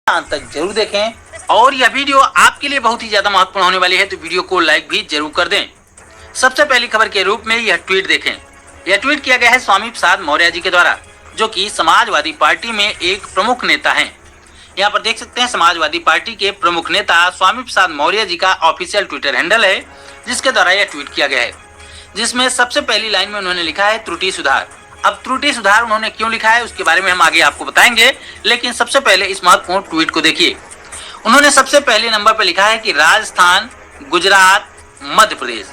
अंत तक जरूर देखें और यह वीडियो आपके लिए बहुत ही ज्यादा महत्वपूर्ण होने वाली है, तो वीडियो को लाइक भी जरूर कर दें। सबसे पहली खबर के रूप में यह ट्वीट देखें। यह ट्वीट किया गया है स्वामी प्रसाद मौर्य जी के द्वारा, जो कि समाजवादी पार्टी में एक प्रमुख नेता हैं। यहाँ पर देख सकते हैं समाजवादी पार्टी के प्रमुख नेता स्वामी प्रसाद मौर्य जी का ऑफिशियल ट्विटर हैंडल है, जिसके द्वारा यह ट्वीट किया गया है, जिसमें सबसे पहली लाइन में उन्होंने लिखा है त्रुटि सुधार। अब त्रुटि सुधार उन्होंने क्यों लिखा है उसके बारे में हम आगे आपको बताएंगे, लेकिन सबसे पहले इस महत्वपूर्ण ट्वीट को देखिए। उन्होंने सबसे पहले नंबर पर लिखा है कि राजस्थान, गुजरात, मध्य प्रदेश,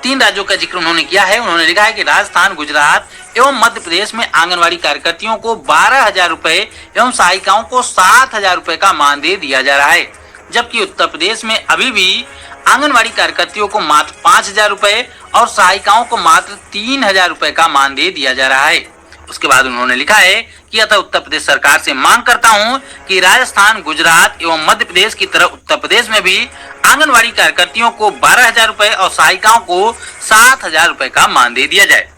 3 राज्यों का जिक्र उन्होंने किया है। उन्होंने लिखा है कि राजस्थान, गुजरात एवं मध्य प्रदेश में आंगनवाड़ी कार्यकर्तियों को 12,000 रुपए एवं सहायिकाओं को 7,000 रुपए का मानदेय दिया जा रहा है, जबकि उत्तर प्रदेश में अभी भी आंगनवाड़ी कार्यकर्तियों को मात्र 5,000 रुपए और सहायिकाओं को मात्र 3,000 रुपए का मानदेय दिया जा रहा है। उसके बाद उन्होंने लिखा है कि अतः उत्तर प्रदेश सरकार से मांग करता हूं कि राजस्थान, गुजरात एवं मध्य प्रदेश की तरह उत्तर प्रदेश में भी आंगनवाड़ी कार्यकर्तियों को 12,000 रुपए और सहायिकाओं को 7,000 रुपए का मानदेय दिया जाए।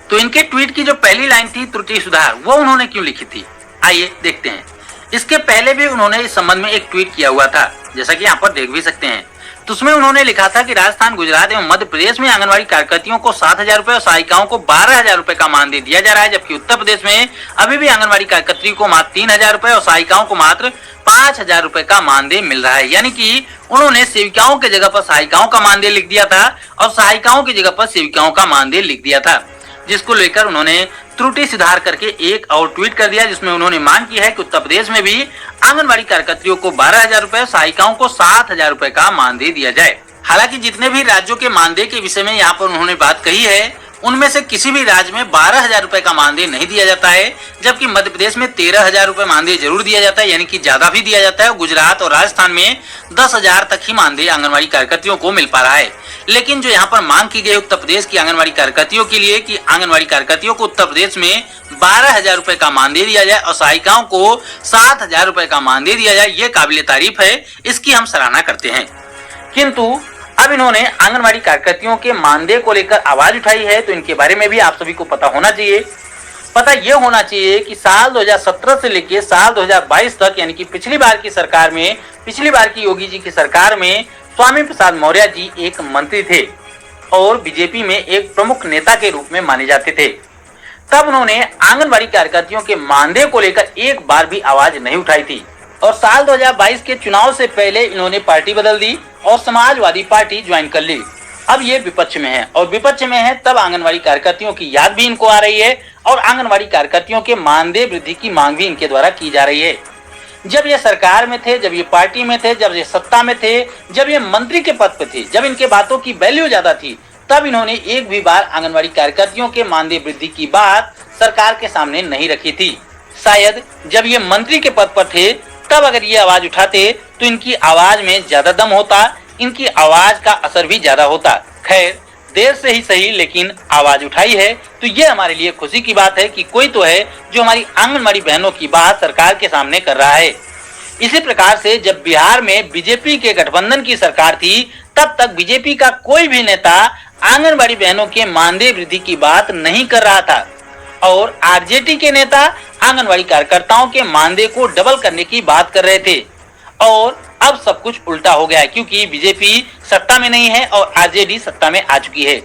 तो इनके ट्वीट की जो पहली लाइन थी त्रुटि सुधार, वो उन्होंने क्यों लिखी थी, आइए देखते हैं। इसके पहले भी उन्होंने इस संबंध में एक ट्वीट किया हुआ था, जैसा कि यहाँ पर देख भी सकते हैं। तो उसमें उन्होंने लिखा था कि राजस्थान, गुजरात एवं मध्य प्रदेश में आंगनवाड़ी कार्यकर्तियों को 7,000 रुपए और सहायिकाओं को 12,000 रुपए का मानदेय दिया जा रहा है, जबकि उत्तर प्रदेश में अभी भी आंगनवाड़ी कार्यकर्तियों को मात्र 3,000 रुपए और सहायिकाओं को मात्र 5,000 रुपए का मानदेय मिल रहा है। यानी कि उन्होंने सेविकाओं की जगह पर सहायिकाओं का मानदेय लिख दिया था और सहायिकाओं की जगह पर सेविकाओं का मानदेय लिख दिया था, जिसको लेकर उन्होंने त्रुटि सुधार करके एक और ट्वीट कर दिया, जिसमें उन्होंने मांग की है कि उत्तर प्रदेश में भी आंगनवाड़ी कार्यकर्तियों को 12,000 रुपए, सहायिकाओं को 7,000 रुपए का मानदेय दिया जाए। हालांकि जितने भी राज्यों के मानदेय के विषय में यहाँ पर उन्होंने बात कही है, उनमें से किसी भी राज्य में 12,000 रुपए का मानदेय नहीं दिया जाता है, जबकि मध्य प्रदेश में 13,000 रुपए मानदेय जरूर दिया जाता है, यानी कि ज्यादा भी दिया जाता है। गुजरात और राजस्थान में 10,000 तक ही मानदेय आंगनवाड़ी कार्यकर्तियों को मिल पा रहा है। लेकिन जो यहाँ पर मांग की गई उत्तर प्रदेश की आंगनवाड़ी कार्यकर्तियों के लिए कि आंगनवाड़ी कार्यकर्तियों को उत्तर प्रदेश में 12,000 रुपए का मानदेय दिया जाए और सहायिकाओं को 7,000 रुपए का मानदेय दिया जाए, ये काबिले तारीफ है, इसकी हम सराहना करते हैं। किंतु अब इन्होंने आंगनवाड़ी कार्यकर्तियों के मानदेय को लेकर आवाज उठाई है, तो इनके बारे में भी आप सभी को पता होना चाहिए। पता ये होना चाहिए कि साल 2017 से लेकर साल 2022 तक, यानी कि पिछली बार की सरकार में, पिछली बार की योगी जी की सरकार में स्वामी प्रसाद मौर्य जी एक मंत्री थे और बीजेपी में एक प्रमुख नेता के रूप में माने जाते थे। तब उन्होंने आंगनवाड़ी कार्यकर्तियों के मानदेय को लेकर एक बार भी आवाज नहीं उठाई थी और साल 2022 के चुनाव से पहले इन्होंने पार्टी बदल दी और समाजवादी पार्टी ज्वाइन कर ली। अब ये विपक्ष में है और विपक्ष में है तब आंगनवाड़ी कार्यकर्तियों की याद भी इनको आ रही है और आंगनवाड़ी कार्यकर्तियों के मानदेय वृद्धि की मांग भी इनके द्वारा की जा रही है। जब ये सरकार में थे, जब ये पार्टी में थे, जब ये सत्ता में थे, जब ये मंत्री के पद पे थे, जब इनके बातों की वैल्यू ज्यादा थी, तब इन्होंने एक भी बार आंगनवाड़ी कार्यकर्तियों के मानदेय वृद्धि की बात सरकार के सामने नहीं रखी थी। शायद जब ये मंत्री के पद पर थे तब अगर ये आवाज उठाते तो इनकी आवाज में ज्यादा दम होता, इनकी आवाज का असर भी ज्यादा होता। खैर, देर से ही सही, लेकिन आवाज उठाई है, तो ये हमारे लिए खुशी की बात है कि कोई तो है जो हमारी आंगनवाड़ी बहनों की बात सरकार के सामने कर रहा है। इसी प्रकार से जब बिहार में बीजेपी के गठबंधन की सरकार थी, तब तक बीजेपी का कोई भी नेता आंगनवाड़ी बहनों के मानदेय वृद्धि की बात नहीं कर रहा था और आरजेडी के नेता आंगनवाड़ी कार्यकर्ताओं के मानदेय को डबल करने की बात कर रहे थे। और अब सब कुछ उल्टा हो गया है, क्योंकि बीजेपी सत्ता में नहीं है और आरजेडी सत्ता में आ चुकी है।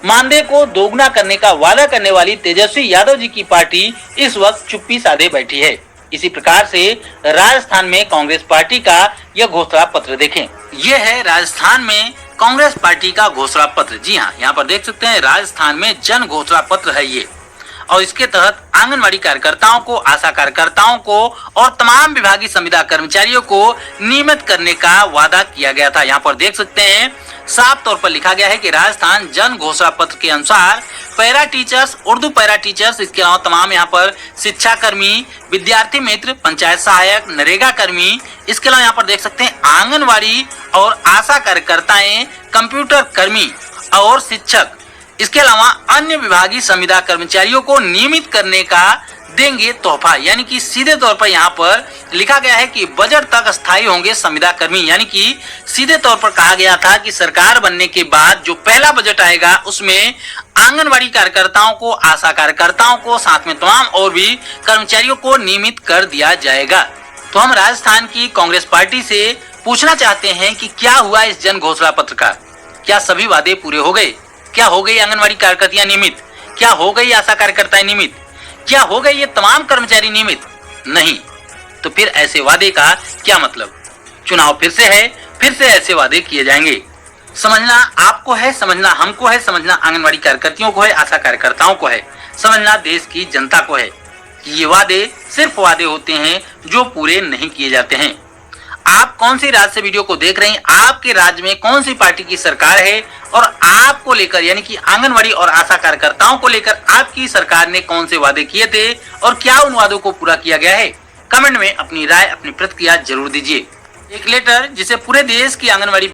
मानदेय को दोगुना करने का वादा करने वाली तेजस्वी यादव जी की पार्टी इस वक्त चुप्पी साधे बैठी है। इसी प्रकार से राजस्थान में कांग्रेस पार्टी का यह घोषणा पत्र देखें। यह है राजस्थान में कांग्रेस पार्टी का घोषणा पत्र। जी हाँ, यहाँ पर देख सकते हैं राजस्थान में जन घोषणा पत्र है ये, और इसके तहत आंगनवाड़ी कार्यकर्ताओं को, आशा कार्यकर्ताओं को और तमाम विभागीय संविदा कर्मचारियों को नियमित करने का वादा किया गया था। यहाँ पर देख सकते हैं साफ तौर पर लिखा गया है कि राजस्थान जन घोषणा पत्र के अनुसार para teachers, Urdu para teachers, इसके अलावा तमाम यहाँ पर शिक्षा कर्मी, विद्यार्थी मित्र, पंचायत सहायक, नरेगा कर्मी, इसके अलावा यहाँ पर देख सकते हैं आंगनवाड़ी और आशा कार्यकर्ताएं, कंप्यूटर कर्मी और शिक्षक, इसके अलावा अन्य विभागीय संविदा कर्मचारियों को नियमित करने का देंगे तोहफा। यानी कि सीधे तौर पर यहाँ पर लिखा गया है कि बजट तक स्थायी होंगे संविदा कर्मी। यानी कि सीधे तौर पर कहा गया था कि सरकार बनने के बाद जो पहला बजट आएगा उसमें आंगनवाड़ी कार्यकर्ताओं को, आशा कार्यकर्ताओं को, साथ में तमाम और भी कर्मचारियों को नियमित कर दिया जाएगा। तो हम राजस्थान की कांग्रेस पार्टी से पूछना चाहते हैं कि क्या हुआ इस जन घोषणा पत्र का? क्या सभी वादे पूरे हो गए? क्या हो गई आंगनवाड़ी कार्यकर्तियां नियमित? क्या हो गई आशा कार्यकर्ताएं नियमित? क्या हो गए ये तमाम कर्मचारी नियमित? नहीं। तो फिर ऐसे वादे का क्या मतलब? चुनाव फिर से है, फिर से ऐसे वादे किए जाएंगे। समझना आपको है, समझना हमको है, समझना आंगनवाड़ी कार्यकर्तियों को है, आशा कार्यकर्ताओं को है, समझना देश की जनता को है कि ये वादे सिर्फ वादे होते हैं जो पूरे नहीं किए जाते हैं। आप कौन सी राज्य से वीडियो को देख रहे हैं, आपके राज्य में कौन सी पार्टी की सरकार है और आपको लेकर यानी कि आंगनवाड़ी और आशा कार्यकर्ताओं को लेकर आपकी सरकार ने कौन से वादे किए थे और क्या उन वादों को पूरा किया गया है? कमेंट में अपनी राय, अपनी प्रतिक्रिया जरूर दीजिए। एक लेटर जिसे पूरे देश की आंगनवाड़ी